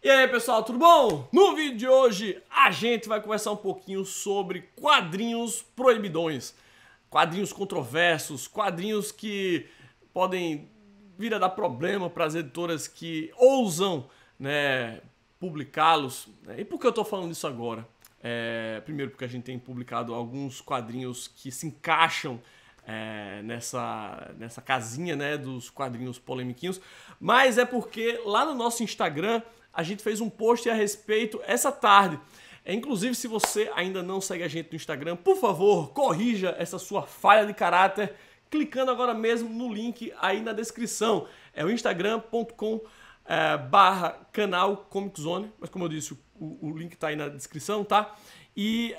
E aí pessoal, tudo bom? No vídeo de hoje a gente vai conversar um pouquinho sobre quadrinhos proibidões, quadrinhos controversos, quadrinhos que podem vir a dar problema para as editoras que ousam, né, publicá-los. E por que eu tô falando isso agora? Primeiro porque a gente tem publicado alguns quadrinhos que se encaixam nessa casinha, né, dos quadrinhos polemiquinhos, mas é porque lá no nosso Instagram a gente fez um post a respeito essa tarde. Inclusive, se você ainda não segue a gente no Instagram, por favor, corrija essa sua falha de caráter clicando agora mesmo no link aí na descrição. É o instagram.com/canal Comic Zone, mas como eu disse, o link tá aí na descrição, tá? E,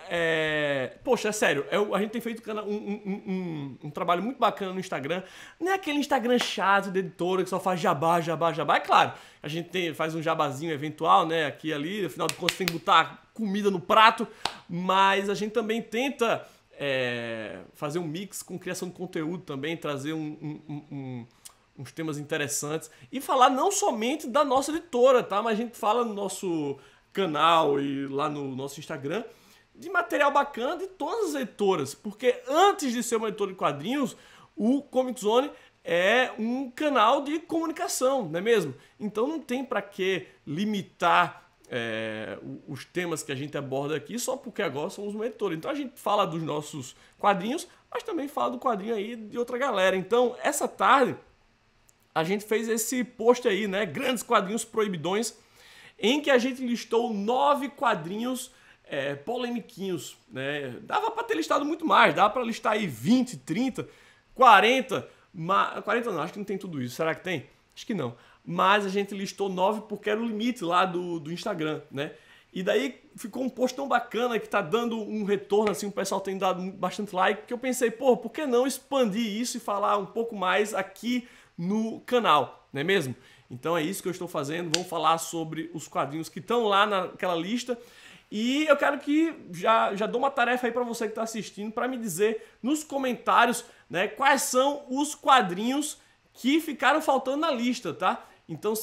poxa, é sério, a gente tem feito um trabalho muito bacana no Instagram. Não é aquele Instagram chato de editora que só faz jabá, jabá, jabá. É claro, a gente faz um jabazinho eventual, né, aqui e ali, afinal de contas tem que botar comida no prato, mas a gente também tenta fazer um mix com criação de conteúdo também, trazer uns temas interessantes e falar não somente da nossa editora, tá? Mas a gente fala no nosso canal e lá no nosso Instagram de material bacana de todas as editoras, porque antes de ser uma editora de quadrinhos, o Comic Zone é um canal de comunicação, não é mesmo? Então não tem para que limitar os temas que a gente aborda aqui só porque agora somos uma editora. Então a gente fala dos nossos quadrinhos, mas também fala do quadrinho aí de outra galera. Então essa tarde a gente fez esse post aí, né, grandes quadrinhos proibidões, em que a gente listou 9 quadrinhos polemiquinhos, né? Dava para ter listado muito mais, dava para listar aí 20, 30, 40, 40 não, acho que não tem tudo isso, será que tem? Acho que não, mas a gente listou 9 porque era o limite lá do Instagram, né? E daí ficou um post tão bacana que tá dando um retorno, assim, o pessoal tem dado bastante like, que eu pensei, pô, por que não expandir isso e falar um pouco mais aqui no canal, não é mesmo? Então é isso que eu estou fazendo, vamos falar sobre os quadrinhos que estão lá naquela lista. E eu quero que já dou uma tarefa aí para você que está assistindo, para me dizer nos comentários, né, quais são os quadrinhos que ficaram faltando na lista, tá? Então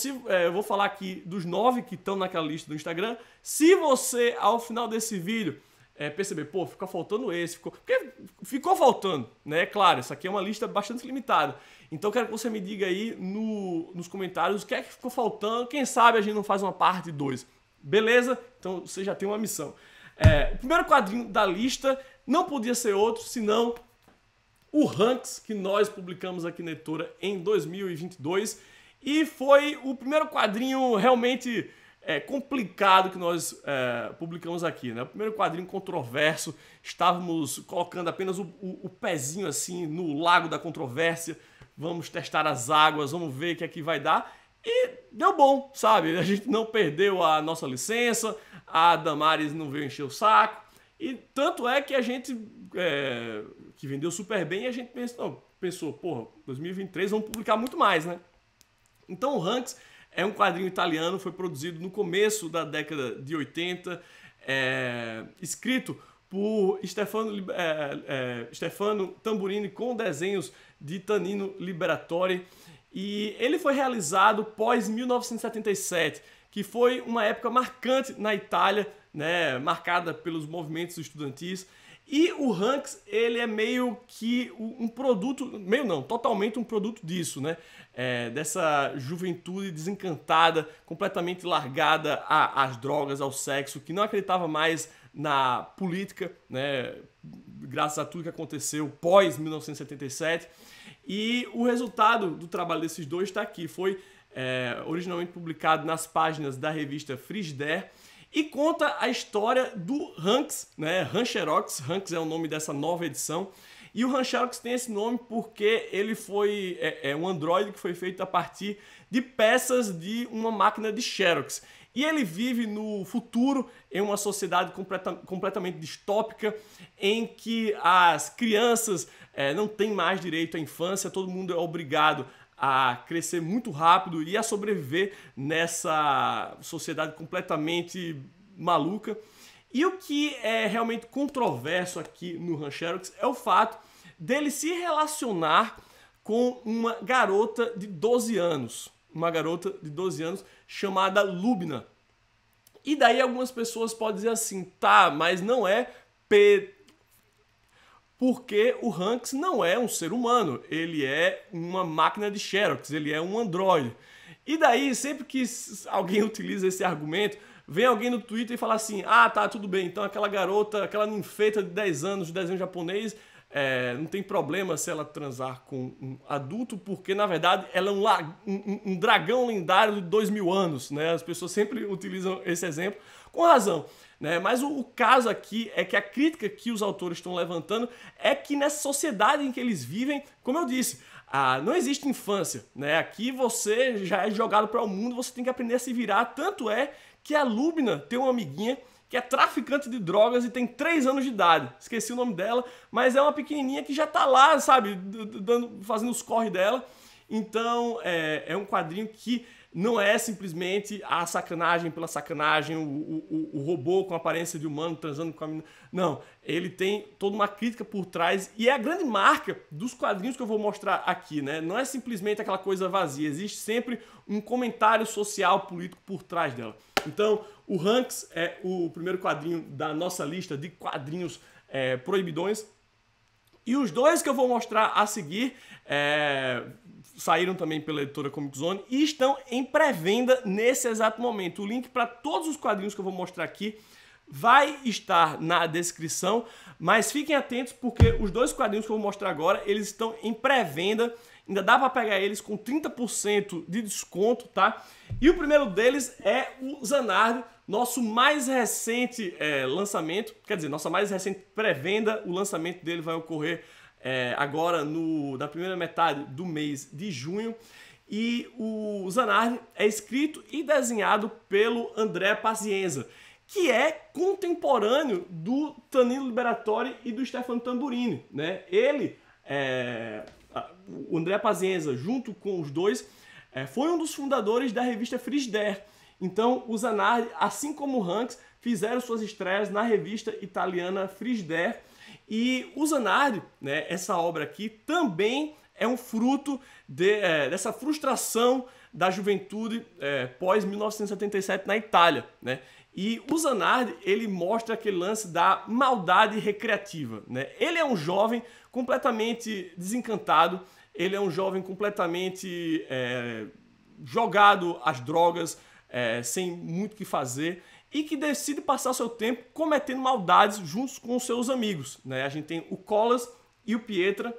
eu vou falar aqui dos 9 que estão naquela lista do Instagram. Se você, ao final desse vídeo, perceber, pô, ficou faltando esse, porque ficou faltando, né? Claro, essa aqui é uma lista bastante limitada. Então eu quero que você me diga aí nos comentários o que é que ficou faltando. Quem sabe a gente não faz uma parte 2. Beleza? Então você já tem uma missão. O primeiro quadrinho da lista não podia ser outro, senão o Hanks, que nós publicamos aqui na editora em 2022. E foi o primeiro quadrinho realmente complicado que nós publicamos aqui, né? O primeiro quadrinho controverso. Estávamos colocando apenas o pezinho assim no lago da controvérsia. Vamos testar as águas, vamos ver o que é que vai dar. E deu bom, sabe? A gente não perdeu a nossa licença, a Damares não veio encher o saco. E tanto é que a gente, que vendeu super bem, a gente pensou, porra, 2023 vamos publicar muito mais, né? Então o Hanks é um quadrinho italiano, foi produzido no começo da década de 80, escrito por Stefano Tamburini com desenhos de Tanino Liberatore. E ele foi realizado pós 1977, que foi uma época marcante na Itália, né, marcada pelos movimentos estudantis. E o Hanks, ele é meio que um produto, meio não, totalmente um produto disso, né? Dessa juventude desencantada, completamente largada às drogas, ao sexo, que não acreditava mais na política, né? Graças a tudo que aconteceu pós 1977. E o resultado do trabalho desses dois está aqui. Foi originalmente publicado nas páginas da revista Frigidaire e conta a história do Hanks, né? Hancherox. Hanks é o nome dessa nova edição. E o Hancherox tem esse nome porque ele foi um androide que foi feito a partir de peças de uma máquina de Xerox. E ele vive no futuro, em uma sociedade completamente distópica, em que as crianças não têm mais direito à infância, todo mundo é obrigado a crescer muito rápido e a sobreviver nessa sociedade completamente maluca. E o que é realmente controverso aqui no Hancherox é o fato dele se relacionar com uma garota de 12 anos. Uma garota de 12 anos chamada Lubna. E daí algumas pessoas podem dizer assim, tá, mas não é P... Porque o Hanks não é um ser humano, ele é uma máquina de Xerox, ele é um androide. E daí, sempre que alguém utiliza esse argumento, vem alguém no Twitter e fala assim, ah, tá, tudo bem, então aquela garota, aquela ninfeta de 10 anos de desenho japonês, não tem problema se ela transar com um adulto, porque na verdade ela é um dragão lendário de 2000 anos, né? As pessoas sempre utilizam esse exemplo, com razão. Né? Mas o caso aqui é que a crítica que os autores estão levantando é que nessa sociedade em que eles vivem, como eu disse, não existe infância. Né? Aqui você já é jogado para o mundo, você tem que aprender a se virar. Tanto é que a Lubna tem uma amiguinha que é traficante de drogas e tem 3 anos de idade. Esqueci o nome dela, mas é uma pequenininha que já tá lá, sabe, fazendo os corre dela. Então, é um quadrinho que não é simplesmente a sacanagem pela sacanagem, o robô com aparência de humano transando com a menina. Não, ele tem toda uma crítica por trás e é a grande marca dos quadrinhos que eu vou mostrar aqui, né? Não é simplesmente aquela coisa vazia, existe sempre um comentário social, político por trás dela. Então, o Hanks é o primeiro quadrinho da nossa lista de quadrinhos proibidões. E os dois que eu vou mostrar a seguir saíram também pela editora Comic Zone e estão em pré-venda nesse exato momento. O link para todos os quadrinhos que eu vou mostrar aqui vai estar na descrição, mas fiquem atentos porque os dois quadrinhos que eu vou mostrar agora, eles estão em pré-venda, ainda dá para pegar eles com 30% de desconto, tá? E o primeiro deles é o Zanardi, nosso mais recente lançamento, quer dizer, nossa mais recente pré-venda. O lançamento dele vai ocorrer agora na primeira metade do mês de junho. E o Zanardi é escrito e desenhado pelo André Pazienza, que é contemporâneo do Danilo Liberatori e do Stefano Tamburini, né? O André Pazienza, junto com os dois, foi um dos fundadores da revista Frigidaire. Então, o Zanardi, assim como o Hanks, fizeram suas estreias na revista italiana Frigidaire. E o Zanardi, né, essa obra aqui, também é um fruto dessa frustração da juventude pós-1977 na Itália, né? E o Zanardi, ele mostra aquele lance da maldade recreativa, né? Ele é um jovem completamente desencantado, ele é um jovem completamente jogado às drogas, sem muito o que fazer, e que decide passar seu tempo cometendo maldades juntos com os seus amigos, né? A gente tem o Colas e o Pietra,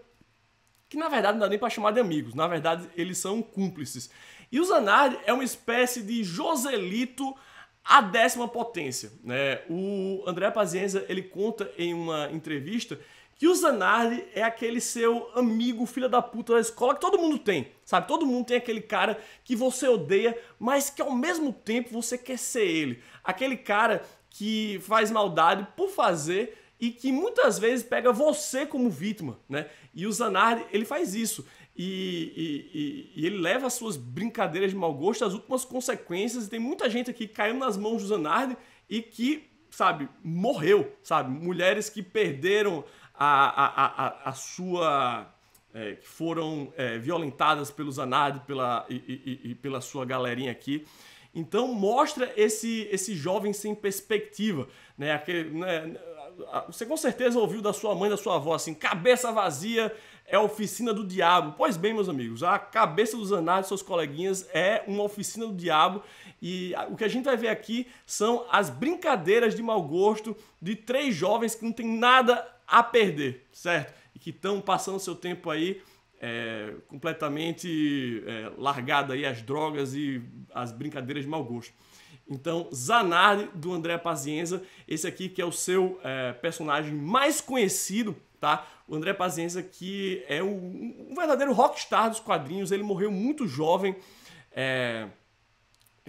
que na verdade não dá nem para chamar de amigos, na verdade eles são cúmplices. E o Zanardi é uma espécie de Joselito à 10ª potência, né? O André Pazienza, ele conta em uma entrevista que o Zanardi é aquele seu amigo filha da puta da escola que todo mundo tem, sabe? Todo mundo tem aquele cara que você odeia, mas que ao mesmo tempo você quer ser ele. Aquele cara que faz maldade por fazer e que muitas vezes pega você como vítima, né? E o Zanardi, ele faz isso. E ele leva as suas brincadeiras de mau gosto às últimas consequências. E tem muita gente aqui que caiu nas mãos do Zanardi e que, sabe, morreu, sabe? Mulheres que perderam a sua... que foram violentadas pelo Zanardi e pela sua galerinha aqui. Então mostra esse jovem sem perspectiva, né? Você com certeza ouviu da sua mãe, da sua avó assim, cabeça vazia é a oficina do diabo. Pois bem, meus amigos, a cabeça do Zanardi e seus coleguinhas é uma oficina do diabo. E o que a gente vai ver aqui são as brincadeiras de mau gosto de 3 jovens que não tem nada a perder, certo? E que estão passando seu tempo aí completamente largado aí às drogas e às brincadeiras de mau gosto. Então, Zanardi, do André Pazienza, esse aqui que é o seu personagem mais conhecido, tá? O André Pazienza, que é um verdadeiro rockstar dos quadrinhos. Ele morreu muito jovem,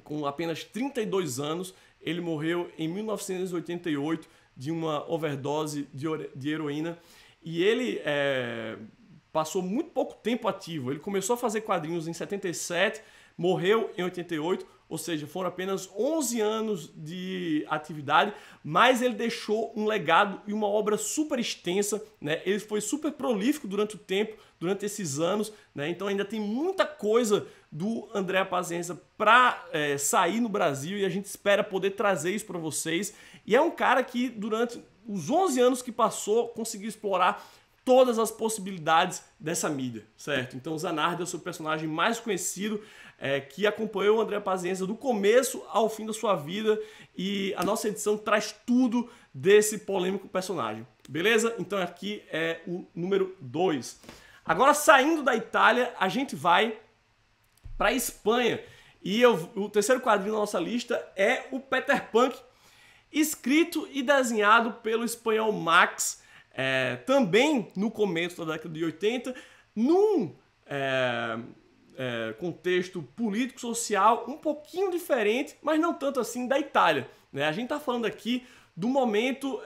com apenas 32 anos. Ele morreu em 1988 de uma overdose de heroína. E ele passou muito pouco tempo ativo. Ele começou a fazer quadrinhos em 77, morreu em 88, ou seja, foram apenas 11 anos de atividade, mas ele deixou um legado e uma obra super extensa, né? Ele foi super prolífico durante o tempo, durante esses anos, né? Então ainda tem muita coisa do André Pazienza para sair no Brasil e a gente espera poder trazer isso para vocês. E é um cara que durante os 11 anos que passou conseguiu explorar todas as possibilidades dessa mídia, certo? Então Zanardi é o seu personagem mais conhecido, que acompanhou o André Pazienza do começo ao fim da sua vida, e a nossa edição traz tudo desse polêmico personagem, beleza? Então aqui é o número 2. Agora, saindo da Itália, a gente vai para a Espanha, e o terceiro quadrinho da nossa lista é o Peter Punk, escrito e desenhado pelo espanhol Max, também no começo da década de 80, num contexto político-social um pouquinho diferente, mas não tanto assim da Itália, né? A gente está falando aqui do momento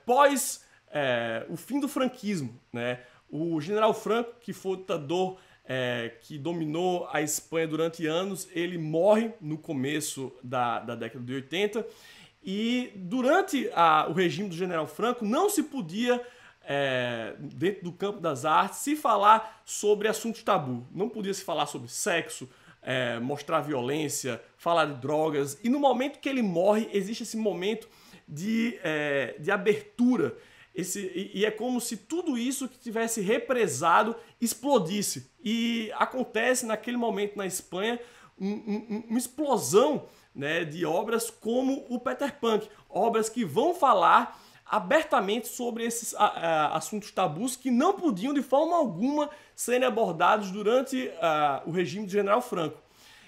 pós o fim do franquismo, né? O General Franco, que foi o ditador que dominou a Espanha durante anos, ele morre no começo da década de 80, e durante o regime do General Franco não se podia, dentro do campo das artes, se falar sobre assuntos tabu. Não podia se falar sobre sexo, mostrar violência, falar de drogas, e no momento que ele morre existe esse momento de abertura, e é como se tudo isso que tivesse represado explodisse, e acontece naquele momento na Espanha uma explosão, né, de obras como o Peter Punk, obras que vão falar abertamente sobre esses assuntos tabus que não podiam de forma alguma serem abordados durante o regime do General Franco.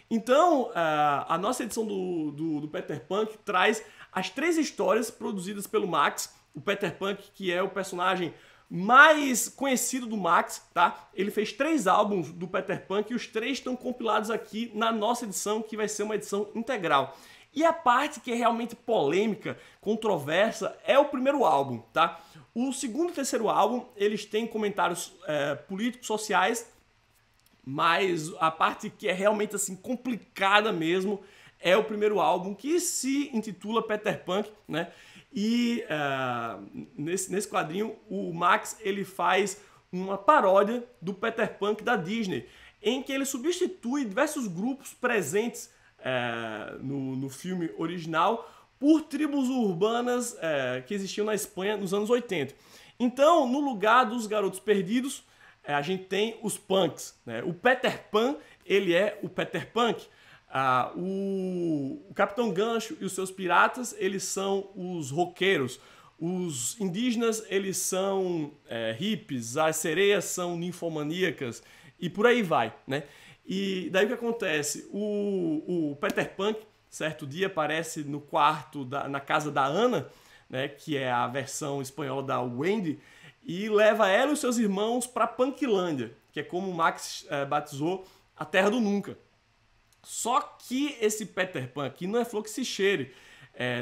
Então, a nossa edição do Peter Punk traz as 3 histórias produzidas pelo Max. O Peter Punk, que é o personagem mais conhecido do Max, tá? Ele fez 3 álbuns do Peter Punk e os 3 estão compilados aqui na nossa edição, que vai ser uma edição integral. E a parte que é realmente polêmica, controversa, é o primeiro álbum, tá? O segundo e terceiro álbum, eles têm comentários políticos, sociais, mas a parte que é realmente assim complicada mesmo é o primeiro álbum, que se intitula Peter Punk, né? E nesse quadrinho, o Max ele faz uma paródia do Peter Punk da Disney, em que ele substitui diversos grupos presentes no filme original por tribos urbanas que existiam na Espanha nos anos 80. Então, no lugar dos garotos perdidos, a gente tem os punks, né? O Peter Pan, ele é o Peter Punk. O Capitão Gancho e os seus piratas, eles são os roqueiros. Os indígenas, eles são hippies. As sereias são ninfomaníacas. E por aí vai, né? E daí o que acontece? O Peter Punk, certo dia, aparece no quarto, na casa da Ana, né? Que é a versão espanhola da Wendy, e leva ela e os seus irmãos para Punklândia, que é como o Max batizou a Terra do Nunca. Só que esse Peter Pan aqui não é flor que se cheire.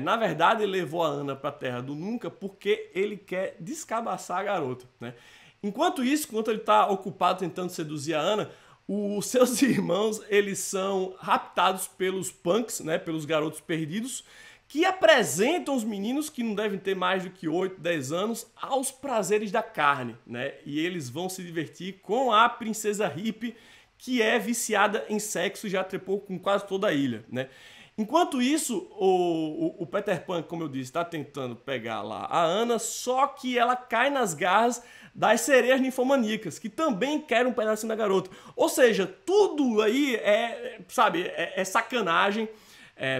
Na verdade, ele levou a Ana para a Terra do Nunca porque ele quer descabaçar a garota, né? Enquanto isso, enquanto ele está ocupado tentando seduzir a Ana, os seus irmãos, eles são raptados pelos punks, né, pelos garotos perdidos, que apresentam os meninos, que não devem ter mais do que 8, 10 anos, aos prazeres da carne, né? E eles vão se divertir com a princesa hippie, que é viciada em sexo e já trepou com quase toda a ilha, né? Enquanto isso, o Peter Pan, como eu disse, está tentando pegar lá a Ana, só que ela cai nas garras das sereias ninfomaníacas, que também querem um pedacinho da garota. Ou seja, tudo aí é sacanagem,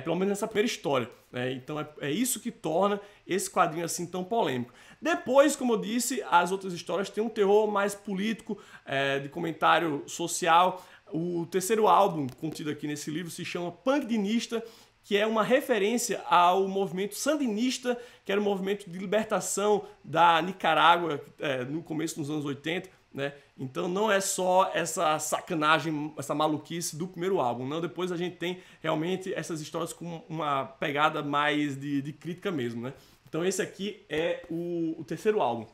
pelo menos nessa primeira história, né? Então é isso que torna esse quadrinho assim tão polêmico. Depois, como eu disse, as outras histórias têm um terror mais político, de comentário social. O terceiro álbum contido aqui nesse livro se chama Punkdinista, que é uma referência ao movimento sandinista, que era um movimento de libertação da Nicarágua no começo dos anos 80, né? Então não é só essa sacanagem, essa maluquice do primeiro álbum, não. Depois a gente tem realmente essas histórias com uma pegada mais de crítica mesmo, né? Então esse aqui é o terceiro álbum.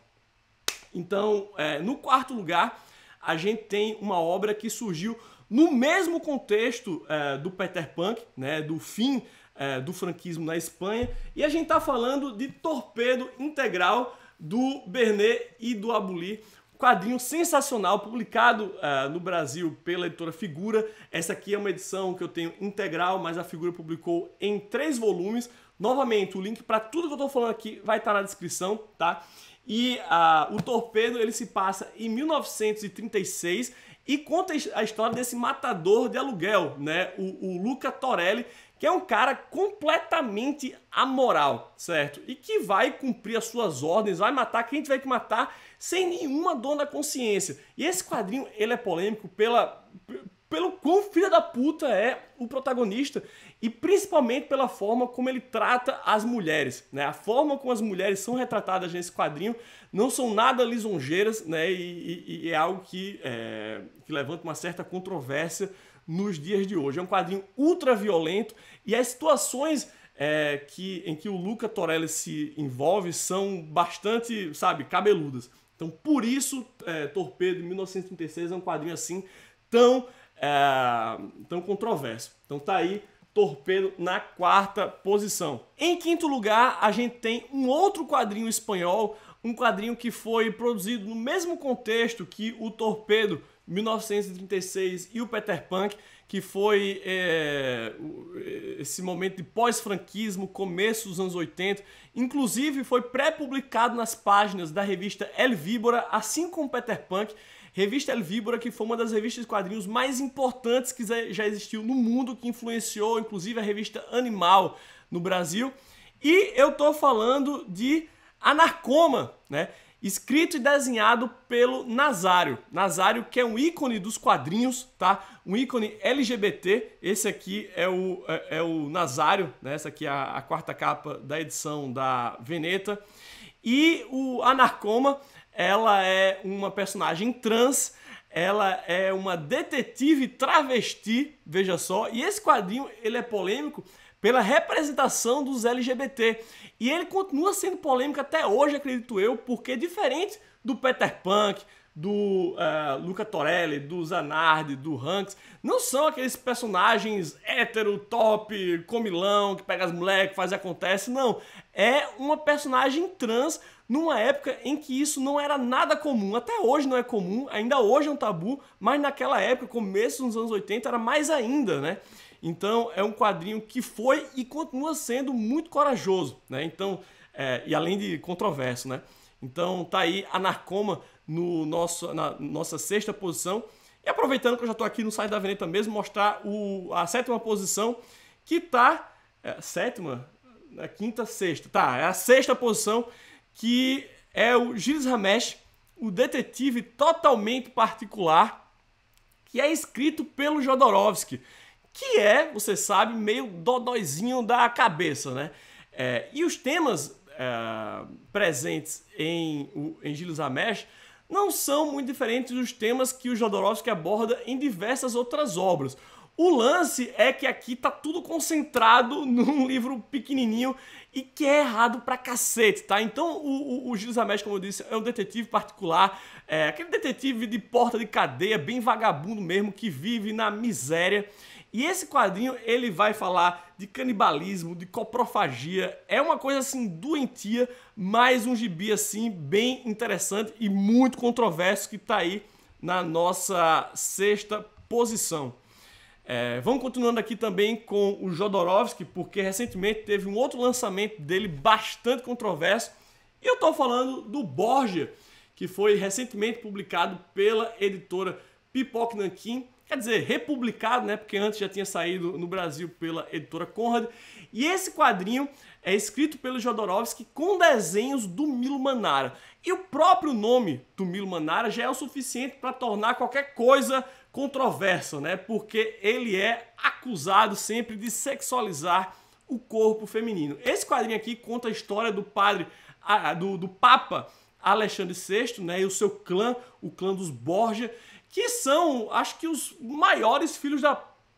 Então, no quarto lugar, a gente tem uma obra que surgiu no mesmo contexto do Peter Punk, né, do fim do franquismo na Espanha, e a gente está falando de Torpedo Integral do Bernet e do Abuli, quadrinho sensacional, publicado no Brasil pela editora Figura. Essa aqui é uma edição que eu tenho integral, mas a Figura publicou em 3 volumes. Novamente, o link para tudo que eu estou falando aqui vai estar na descrição, tá? E o Torpedo, ele se passa em 1936 e conta a história desse matador de aluguel, né? O Luca Torelli, que é um cara completamente amoral, certo? E que vai cumprir as suas ordens, vai matar quem tiver que matar, sem nenhuma dor na consciência. E esse quadrinho, ele é polêmico pelo quão filho da puta é o protagonista e principalmente pela forma como ele trata as mulheres, né? A forma como as mulheres são retratadas nesse quadrinho não são nada lisonjeiras, né? E é algo que levanta uma certa controvérsia nos dias de hoje. É um quadrinho ultra violento e as situações em que o Luca Torelli se envolve são bastante, sabe, cabeludas. Então, por isso, Torpedo, de 1936, é um quadrinho assim tão controverso. Então tá aí Torpedo na 4ª posição. Em 5º lugar, a gente tem um outro quadrinho espanhol, um quadrinho que foi produzido no mesmo contexto que o Torpedo 1936 e o Peter Punk, que foi esse momento de pós-franquismo, começo dos anos 80. Inclusive foi pré-publicado nas páginas da revista El Víbora, assim como Peter Punk. Revista El Víbora, que foi uma das revistas de quadrinhos mais importantes que já existiu no mundo, que influenciou inclusive a revista Animal no Brasil. E eu tô falando de Anarcoma, né? Escrito e desenhado pelo Nazário. Nazário, que é um ícone dos quadrinhos, tá? Um ícone LGBT. Esse aqui é o Nazário, né? Essa aqui é a 4ª capa da edição da Veneta. E o Anarcoma, ela é uma personagem trans, ela é uma detetive travesti, veja só. E esse quadrinho, ele é polêmico pela representação dos LGBT. E ele continua sendo polêmico até hoje, acredito eu, porque diferente do Peter Punk, do Luca Torelli, do Zanardi, do Hanks, não são aqueles personagens hétero, top, comilão, que pega as moleques, faz e acontece, não. É uma personagem trans numa época em que isso não era nada comum. Até hoje não é comum, ainda hoje é um tabu, mas naquela época, começo dos anos 80, era mais ainda, né? Então é um quadrinho que foi e continua sendo muito corajoso, né? Então, e além de controverso, né? Então tá aí Anarcoma na nossa 6ª posição. E aproveitando que eu já estou aqui no site da Veneta mesmo, mostrar a 7ª posição, que tá... 7ª? 5ª, 6ª. Tá, é a 6ª posição, que é o Gilles Ramesh, o detetive totalmente particular, que é escrito pelo Jodorowsky, que é, você sabe, meio dodóizinho da cabeça, né? E os temas presentes em Gilles Ramesh não são muito diferentes dos temas que o Jodorowsky aborda em diversas outras obras. O lance é que aqui tá tudo concentrado num livro pequenininho e que é errado pra cacete, tá? Então o Gilles Ramesh, como eu disse, é um detetive particular, aquele detetive de porta de cadeia, bem vagabundo mesmo, que vive na miséria. E esse quadrinho, ele vai falar de canibalismo, de coprofagia, é uma coisa assim doentia, mas um gibi assim bem interessante e muito controverso que tá aí na nossa 6ª posição. Vamos continuando aqui também com o Jodorowsky, porque recentemente teve um outro lançamento dele bastante controverso. E eu estou falando do Borgia, que foi recentemente publicado pela editora Pipoca Nanquim. Quer dizer, republicado, né? Porque antes já tinha saído no Brasil pela editora Conrad. E esse quadrinho é escrito pelo Jodorowsky com desenhos do Milo Manara. E o próprio nome do Milo Manara já é o suficiente para tornar qualquer coisa controversa, né? Porque ele é acusado sempre de sexualizar o corpo feminino. Esse quadrinho aqui conta a história do padre, do Papa Alexandre VI, né? E o seu clã, o clã dos Borgia, que são, acho que, os maiores filhos da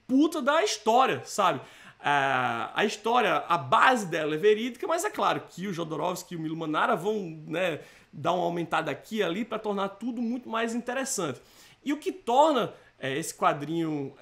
puta da história, sabe? A história, a base dela é verídica, mas é claro que o Jodorowsky e o Milo Manara vão, né, dar uma aumentada aqui e ali para tornar tudo muito mais interessante. E o que torna esse quadrinho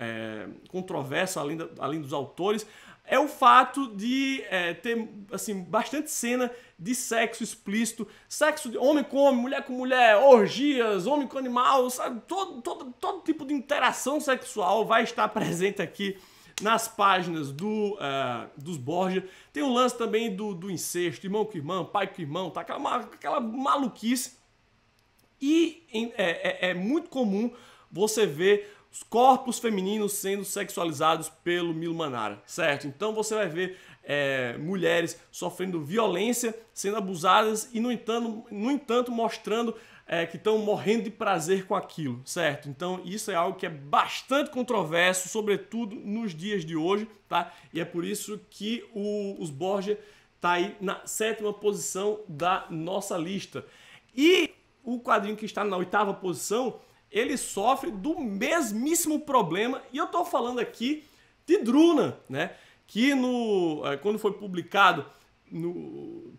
controverso, além dos autores, é o fato de ter assim, bastante cena de sexo explícito, sexo de homem com homem, mulher com mulher, orgias, homem com animal, sabe? Todo tipo de interação sexual vai estar presente aqui nas páginas dos Borgia. Tem o lance também do incesto, irmão com irmão, pai com irmão, tá? Aquela maluquice. E é muito comum você ver os corpos femininos sendo sexualizados pelo Milo Manara, certo? Então você vai ver mulheres sofrendo violência, sendo abusadas e, no entanto mostrando que estão morrendo de prazer com aquilo, certo? Então isso é algo que é bastante controverso, sobretudo nos dias de hoje, tá? E é por isso que os Borgia tá aí na 7ª posição da nossa lista. E o quadrinho que está na 8ª posição, ele sofre do mesmíssimo problema, e eu estou falando aqui de Druna, né? Que quando foi publicado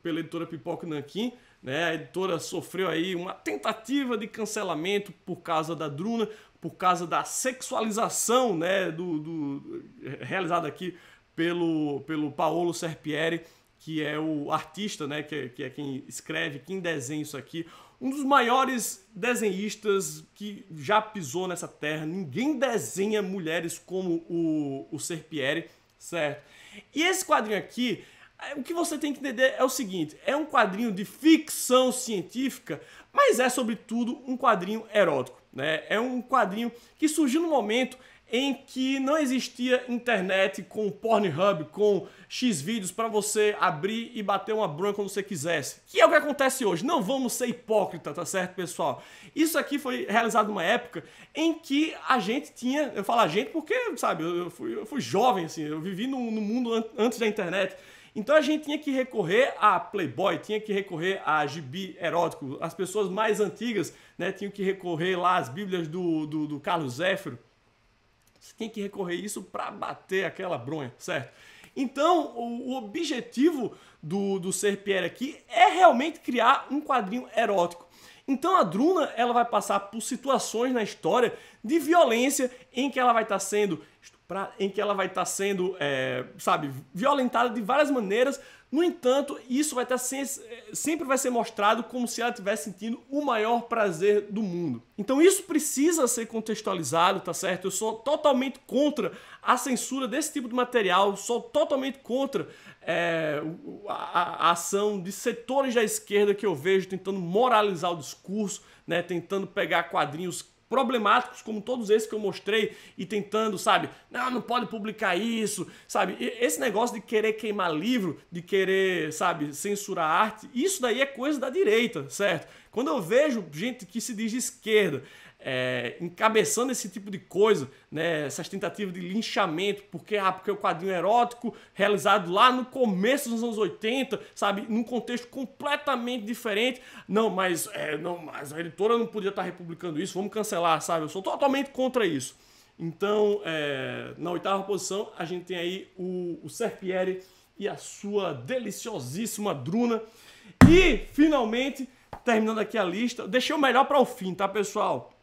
pela editora Pipoca Nanquim, né, a editora sofreu aí uma tentativa de cancelamento por causa da Druna, por causa da sexualização, né, realizada aqui pelo Paolo Serpieri, que é o artista, né, que é quem escreve, quem desenha isso aqui. Um dos maiores desenhistas que já pisou nessa terra. Ninguém desenha mulheres como o Serpieri, certo? E esse quadrinho aqui, o que você tem que entender é o seguinte: é um quadrinho de ficção científica, mas é sobretudo um quadrinho erótico, né? É um quadrinho que surgiu no momento em que não existia internet com Pornhub, com Xvideos para você abrir e bater uma bronha quando você quisesse. Que é o que acontece hoje. Não vamos ser hipócritas, tá certo, pessoal? Isso aqui foi realizado numa época em que a gente tinha... Eu falo a gente porque, sabe, eu fui jovem, assim, eu vivi no mundo antes da internet. Então a gente tinha que recorrer a Playboy, tinha que recorrer a gibi erótico. As pessoas mais antigas, né, tinham que recorrer lá às bíblias do Carlos Zéfiro. Você tem que recorrer a isso para bater aquela bronha, certo? Então, o objetivo do Serpieri aqui é realmente criar um quadrinho erótico. Então a Druna, ela vai passar por situações na história de violência em que ela vai estar sendo estuprada, em que ela vai estar sendo, sabe, violentada de várias maneiras. No entanto, isso vai estar sempre vai ser mostrado como se ela estivesse sentindo o maior prazer do mundo. Então isso precisa ser contextualizado, tá certo? Eu sou totalmente contra a censura desse tipo de material, sou totalmente contra a ação de setores da esquerda que eu vejo tentando moralizar o discurso, né? Tentando pegar quadrinhos problemáticos como todos esses que eu mostrei e tentando, sabe, não pode publicar isso, sabe, esse negócio de querer queimar livro, de querer, sabe, censurar arte, isso daí é coisa da direita, certo? Quando eu vejo gente que se diz de esquerda encabeçando esse tipo de coisa, né, essas tentativas de linchamento, porque o quadrinho erótico realizado lá no começo dos anos 80, sabe, num contexto completamente diferente, mas a editora não podia estar republicando isso, vamos cancelar, sabe, eu sou totalmente contra isso. Então, na 8ª posição, a gente tem aí o Serpieri e a sua deliciosíssima Druna. E, finalmente, terminando aqui a lista, deixei o melhor para o fim, tá, pessoal?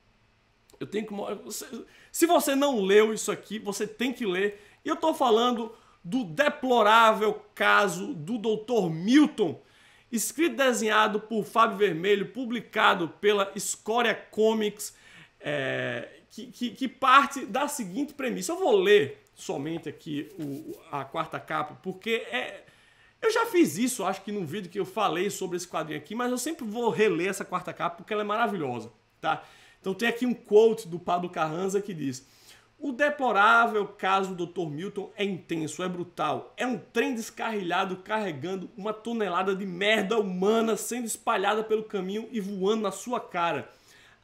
Eu tenho que... Se você não leu isso aqui, você tem que ler. E eu estou falando do deplorável caso do Dr. Milton, escrito e desenhado por Fábio Vermelho, publicado pela Escória Comics, que parte da seguinte premissa. Eu vou ler somente aqui a 4ª capa, porque eu já fiz isso, acho que num vídeo que eu falei sobre esse quadrinho aqui, mas eu sempre vou reler essa 4ª capa porque ela é maravilhosa, tá? Então tem aqui um quote do Pablo Carranza que diz: o deplorável caso do Dr. Milton é intenso, é brutal. É um trem descarrilhado carregando uma tonelada de merda humana sendo espalhada pelo caminho e voando na sua cara.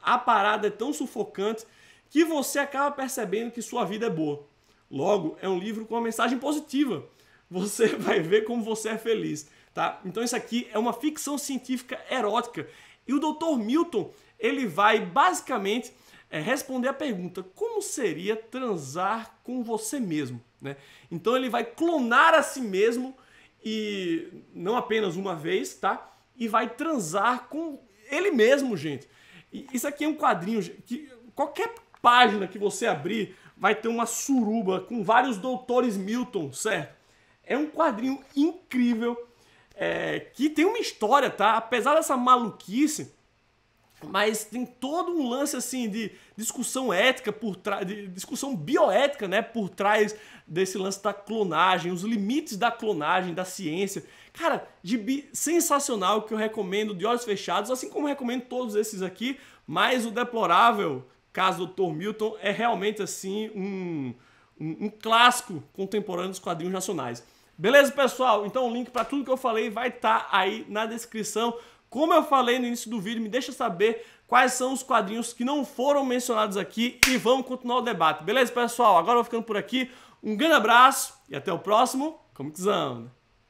A parada é tão sufocante que você acaba percebendo que sua vida é boa. Logo, é um livro com uma mensagem positiva. Você vai ver como você é feliz, tá? Então isso aqui é uma ficção científica erótica. E o Dr. Milton, ele vai basicamente responder a pergunta: como seria transar com você mesmo, né? Então ele vai clonar a si mesmo, e não apenas uma vez, tá? E vai transar com ele mesmo, gente. E isso aqui é um quadrinho que qualquer página que você abrir vai ter uma suruba com vários doutores Milton, certo? É um quadrinho incrível, que tem uma história, tá? Apesar dessa maluquice, mas tem todo um lance assim de discussão ética por trás, de discussão bioética, né, por trás desse lance da clonagem, os limites da clonagem, da ciência. Cara, gibi sensacional que eu recomendo de olhos fechados, assim como recomendo todos esses aqui, mas o deplorável caso do Dr. Milton é realmente assim um clássico contemporâneo dos quadrinhos nacionais. Beleza, pessoal? Então o link para tudo que eu falei vai estar aí na descrição. Como eu falei no início do vídeo, me deixa saber quais são os quadrinhos que não foram mencionados aqui e vamos continuar o debate. Beleza, pessoal? Agora eu vou ficando por aqui. Um grande abraço e até o próximo Comiczone.